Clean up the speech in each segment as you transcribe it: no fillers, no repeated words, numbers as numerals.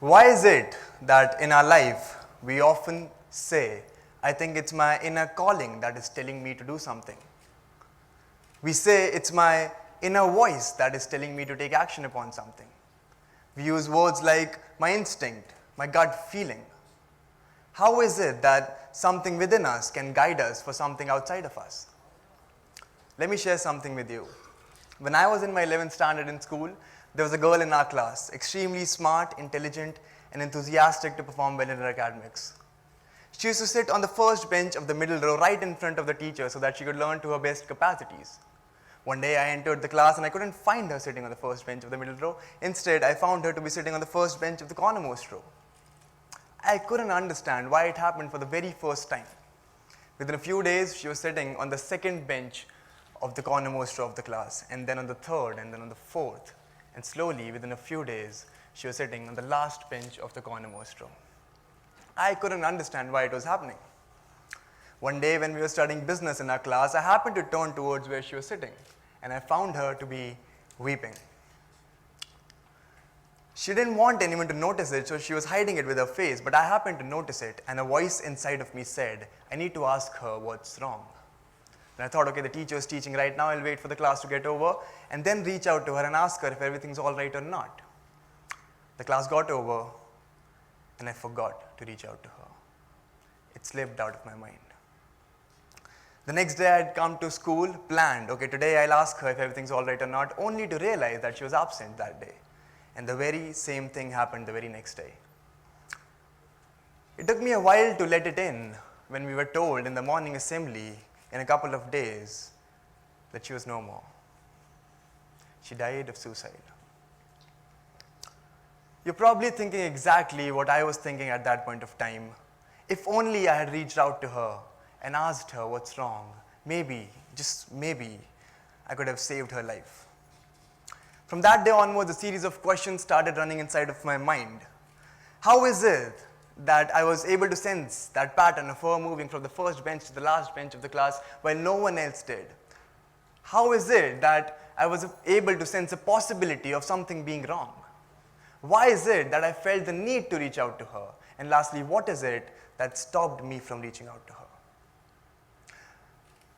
Why is it that in our life we often say, I think it's my inner calling that is telling me to do something? We say it's my inner voice that is telling me to take action upon something. We use words like my instinct, my gut feeling. How is it that something within us can guide us for something outside of us? Let me share something with you. When I was in my 11th standard in school, there was a girl in our class, extremely smart, intelligent, and enthusiastic to perform well in her academics. She used to sit on the first bench of the middle row right in front of the teacher so that she could learn to her best capacities. One day I entered the class and I couldn't find her sitting on the first bench of the middle row. Instead, I found her to be sitting on the first bench of the cornermost row. I couldn't understand why it happened for the very first time. Within a few days, she was sitting on the second bench of the cornermost row of the class, and then on the third, and then on the fourth. And slowly, within a few days, she was sitting on the last bench of the cornermost row. I couldn't understand why it was happening. One day when we were studying business in our class, I happened to turn towards where she was sitting, and I found her to be weeping. She didn't want anyone to notice it, so she was hiding it with her face, but I happened to notice it, and a voice inside of me said, I need to ask her what's wrong. And I thought, okay, the teacher is teaching right now, I'll wait for the class to get over, and then reach out to her and ask her if everything's all right or not. The class got over, and I forgot to reach out to her. It slipped out of my mind. The next day I'd come to school, planned, okay, today I'll ask her if everything's all right or not, only to realize that she was absent that day. And the very same thing happened the very next day. It took me a while to let it in when we were told in the morning assembly in a couple of days that she was no more. She died of suicide. You're probably thinking exactly what I was thinking at that point of time. If only I had reached out to her and asked her what's wrong, maybe, just maybe, I could have saved her life. From that day onwards, a series of questions started running inside of my mind. How is it that I was able to sense that pattern of her moving from the first bench to the last bench of the class while no one else did? How is it that I was able to sense a possibility of something being wrong? Why is it that I felt the need to reach out to her? And lastly, what is it that stopped me from reaching out to her?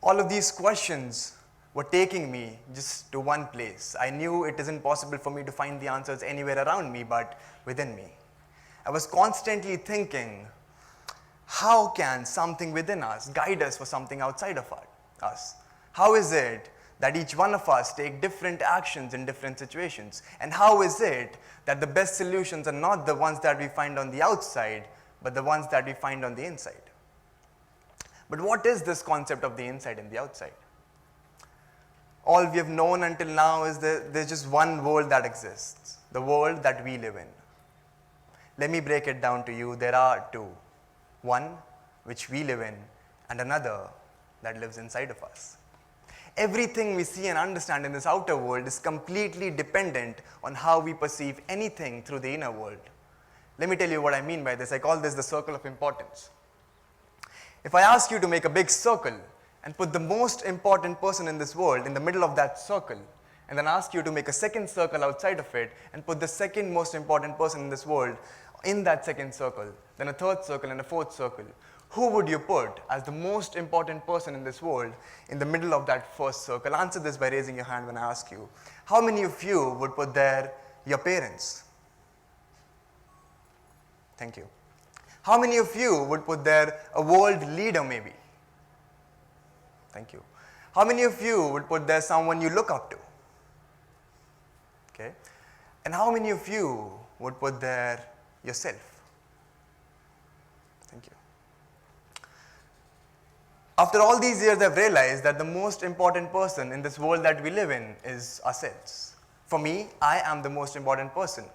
All of these questions were taking me just to one place. I knew it isn't possible for me to find the answers anywhere around me, but within me. I was constantly thinking, how can something within us guide us for something outside of us? How is it that each one of us take different actions in different situations? And how is it that the best solutions are not the ones that we find on the outside, but the ones that we find on the inside? But what is this concept of the inside and the outside? All we have known until now is that there's just one world that exists, the world that we live in. Let me break it down to you. There are two. One which we live in, and another that lives inside of us. Everything we see and understand in this outer world is completely dependent on how we perceive anything through the inner world. Let me tell you what I mean by this. I call this the circle of importance. If I ask you to make a big circle and put the most important person in this world in the middle of that circle, and then ask you to make a second circle outside of it and put the second most important person in this world in that second circle, then a third circle and a fourth circle, who would you put as the most important person in this world in the middle of that first circle? Answer this by raising your hand when I ask you. How many of you would put there your parents? Thank you. How many of you would put there a world leader maybe? Thank you. How many of you would put there someone you look up to? Okay. And how many of you would put there yourself? Thank you. After all these years, I've realized that the most important person in this world that we live in is ourselves. For me, I am the most important person.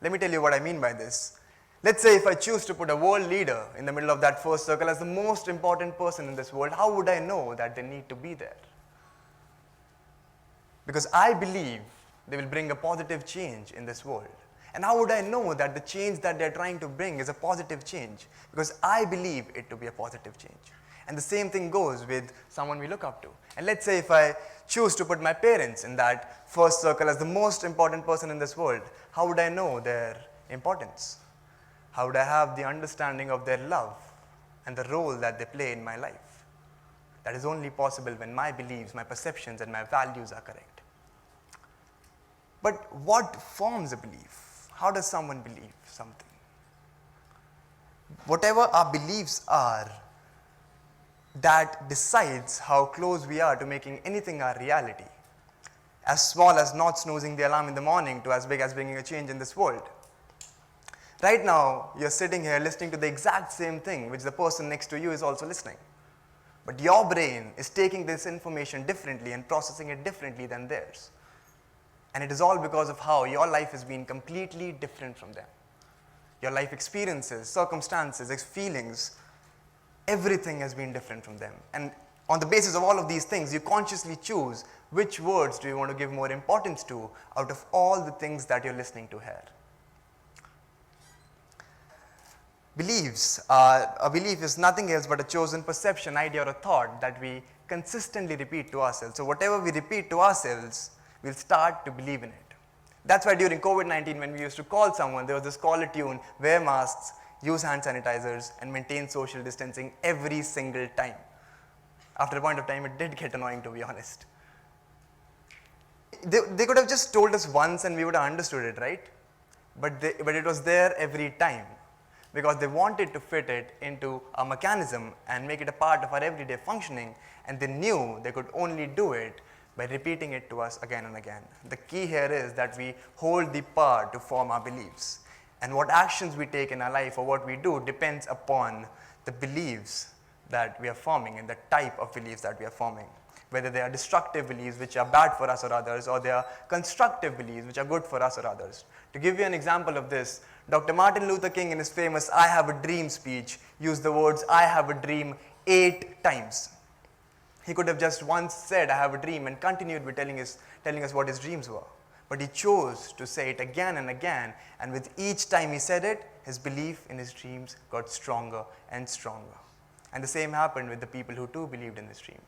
Let me tell you what I mean by this. Let's say if I choose to put a world leader in the middle of that first circle as the most important person in this world, how would I know that they need to be there? Because I believe they will bring a positive change in this world. And how would I know that the change that they're trying to bring is a positive change? Because I believe it to be a positive change. And the same thing goes with someone we look up to. And let's say if I choose to put my parents in that first circle as the most important person in this world, how would I know their importance? How would I have the understanding of their love and the role that they play in my life? That is only possible when my beliefs, my perceptions, and my values are correct. But what forms a belief? How does someone believe something? Whatever our beliefs are, that decides how close we are to making anything our reality. As small as not snoozing the alarm in the morning to as big as bringing a change in this world. Right now, you're sitting here listening to the exact same thing which the person next to you is also listening. But your brain is taking this information differently and processing it differently than theirs. And it is all because of how your life has been completely different from them. Your life experiences, circumstances, feelings, everything has been different from them. And on the basis of all of these things, you consciously choose which words do you want to give more importance to out of all the things that you're listening to here. A belief is nothing else but a chosen perception, idea, or a thought that we consistently repeat to ourselves. So whatever we repeat to ourselves, we'll start to believe in it. That's why during COVID-19, when we used to call someone, there was this caller tune, wear masks, use hand sanitizers, and maintain social distancing every single time. After a point of time, it did get annoying, to be honest. They could have just told us once and we would have understood it, right? But it was there every time, because they wanted to fit it into a mechanism and make it a part of our everyday functioning, and they knew they could only do it by repeating it to us again and again. The key here is that we hold the power to form our beliefs, and what actions we take in our life or what we do depends upon the beliefs that we are forming and the type of beliefs that we are forming. Whether they are destructive beliefs which are bad for us or others, or they are constructive beliefs which are good for us or others. To give you an example of this, Dr. Martin Luther King in his famous I Have a Dream speech used the words I have a dream 8 times. He could have just once said I have a dream and continued with telling us what his dreams were. But he chose to say it again and again, and with each time he said it, his belief in his dreams got stronger and stronger. And the same happened with the people who too believed in his dream.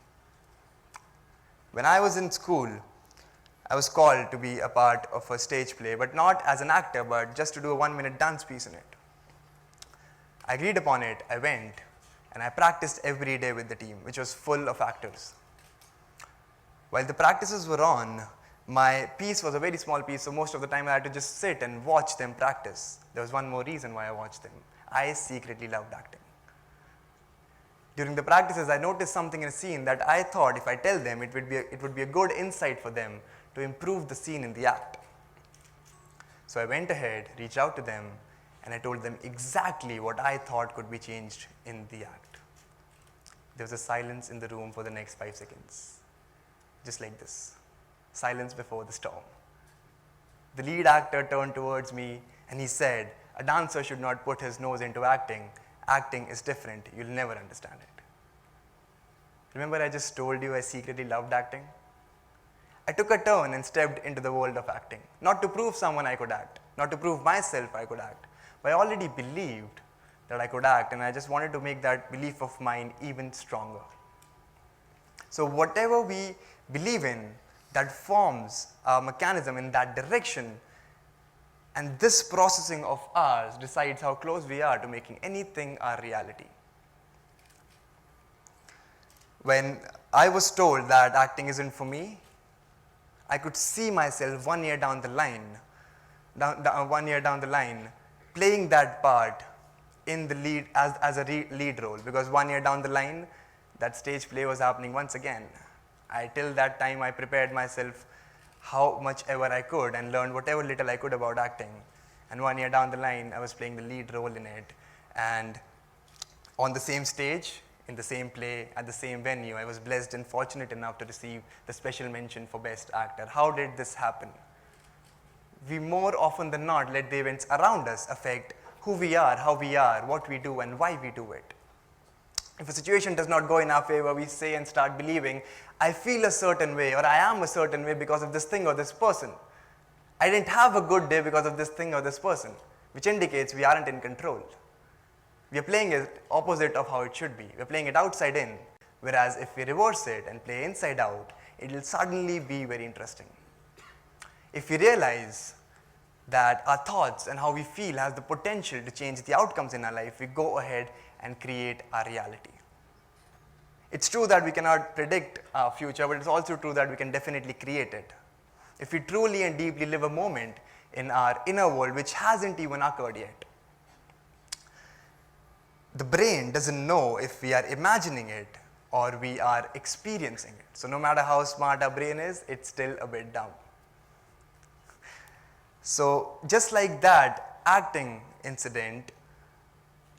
When I was in school, I was called to be a part of a stage play, but not as an actor, but just to do a 1-minute dance piece in it. I agreed upon it, I went, and I practiced every day with the team, which was full of actors. While the practices were on, my piece was a very small piece, so most of the time I had to just sit and watch them practice. There was one more reason why I watched them. I secretly loved acting. During the practices, I noticed something in a scene that I thought if I tell them, it would be a good insight for them to improve the scene in the act. So I went ahead, reached out to them, and I told them exactly what I thought could be changed in the act. There was a silence in the room for the next 5 seconds. Just like this. Silence before the storm. The lead actor turned towards me and he said, "A dancer should not put his nose into acting. Acting is different. You'll never understand it." Remember I just told you I secretly loved acting? I took a turn and stepped into the world of acting. Not to prove someone I could act, not to prove myself I could act, but I already believed that I could act, and I just wanted to make that belief of mine even stronger. So whatever we believe in, that forms a mechanism in that direction, and this processing of ours decides how close we are to making anything our reality. When I was told that acting isn't for me, I could see myself 1 year down the line, playing that part in the lead as a lead role, because 1 year down the line, that stage play was happening once again. Till that time, I prepared myself how much ever I could and learned whatever little I could about acting. And 1 year down the line, I was playing the lead role in it. And on the same stage, in the same play, at the same venue, I was blessed and fortunate enough to receive the special mention for Best Actor. How did this happen? We more often than not let the events around us affect who we are, how we are, what we do, and why we do it. If a situation does not go in our favor, we say and start believing, I feel a certain way, or I am a certain way because of this thing or this person. I didn't have a good day because of this thing or this person, which indicates we aren't in control. We are playing it opposite of how it should be. We are playing it outside in, whereas if we reverse it and play inside out, it will suddenly be very interesting. If we realize that our thoughts and how we feel has the potential to change the outcomes in our life, we go ahead and create our reality. It's true that we cannot predict our future, but it's also true that we can definitely create it. If we truly and deeply live a moment in our inner world which hasn't even occurred yet. The brain doesn't know if we are imagining it or we are experiencing it. So no matter how smart our brain is, it's still a bit dumb. So just like that acting incident,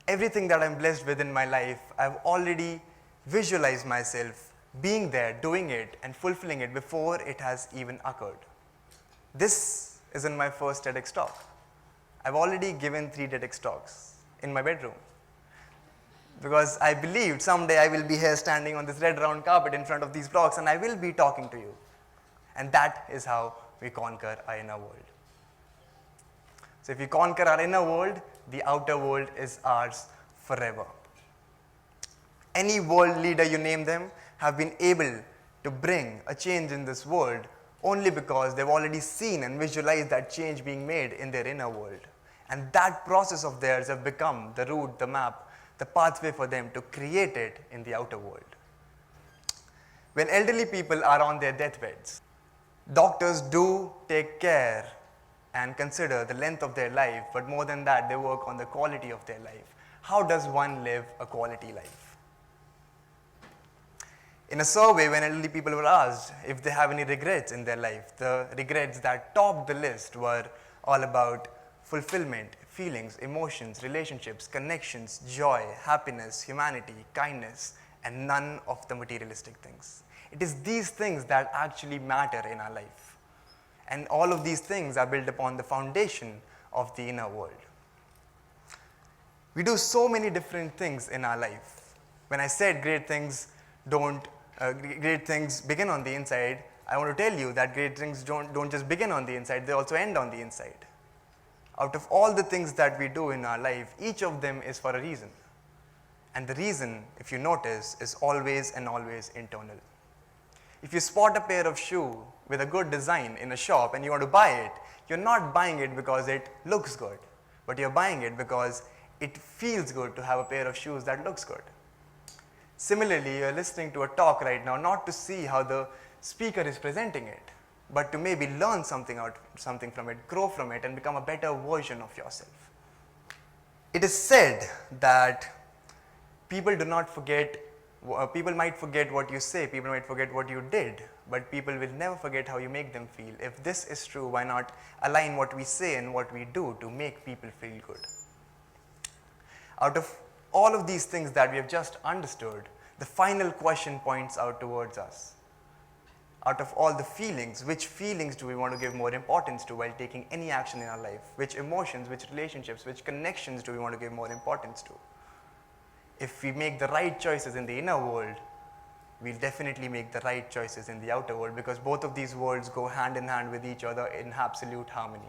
everything that I'm blessed with in my life, I've already visualized myself being there, doing it and fulfilling it before it has even occurred. This isn't my first TEDx talk. I've already given 3 TEDx talks in my bedroom. Because I believed someday I will be here standing on this red round carpet in front of these blocks and I will be talking to you. And that is how we conquer our inner world. So if we conquer our inner world, the outer world is ours forever. Any world leader you name them have been able to bring a change in this world only because they've already seen and visualized that change being made in their inner world. And that process of theirs have become the route, the map, the pathway for them to create it in the outer world. When elderly people are on their deathbeds, doctors do take care and consider the length of their life, but more than that, they work on the quality of their life. How does one live a quality life? In a survey, when elderly people were asked if they have any regrets in their life, the regrets that topped the list were all about fulfillment, feelings, emotions, relationships, connections, joy, happiness, humanity, kindness, and none of the materialistic things. It is these things that actually matter in our life. And all of these things are built upon the foundation of the inner world. We do so many different things in our life. When I said great things begin on the inside, I want to tell you that great things don't just begin on the inside, they also end on the inside. Out of all the things that we do in our life, each of them is for a reason. And the reason, if you notice, is always and always internal. If you spot a pair of shoes with a good design in a shop and you want to buy it, you're not buying it because it looks good, but you're buying it because it feels good to have a pair of shoes that looks good. Similarly, you're listening to a talk right now not to see how the speaker is presenting it, but to maybe learn something from it, grow from it, and become a better version of yourself. It is said that people might forget what you say, people might forget what you did, but people will never forget how you make them feel. If this is true, why not align what we say and what we do to make people feel good? Out of all of these things that we have just understood, the final question points out towards us. Out of all the feelings, which feelings do we want to give more importance to while taking any action in our life? Which emotions, which relationships, which connections do we want to give more importance to? If we make the right choices in the inner world, we'll definitely make the right choices in the outer world, because both of these worlds go hand in hand with each other in absolute harmony.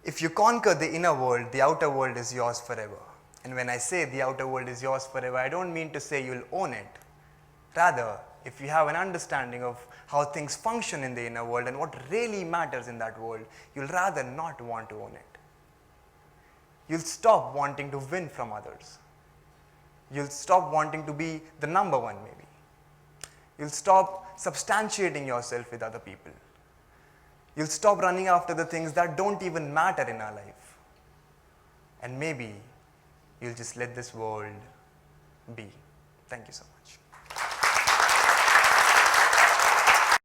If you conquer the inner world, the outer world is yours forever. And when I say the outer world is yours forever, I don't mean to say you'll own it. Rather, if you have an understanding of how things function in the inner world and what really matters in that world, you'll rather not want to own it. You'll stop wanting to win from others. You'll stop wanting to be the number one, maybe. You'll stop substantiating yourself with other people. You'll stop running after the things that don't even matter in our life. And maybe you'll just let this world be. Thank you so much.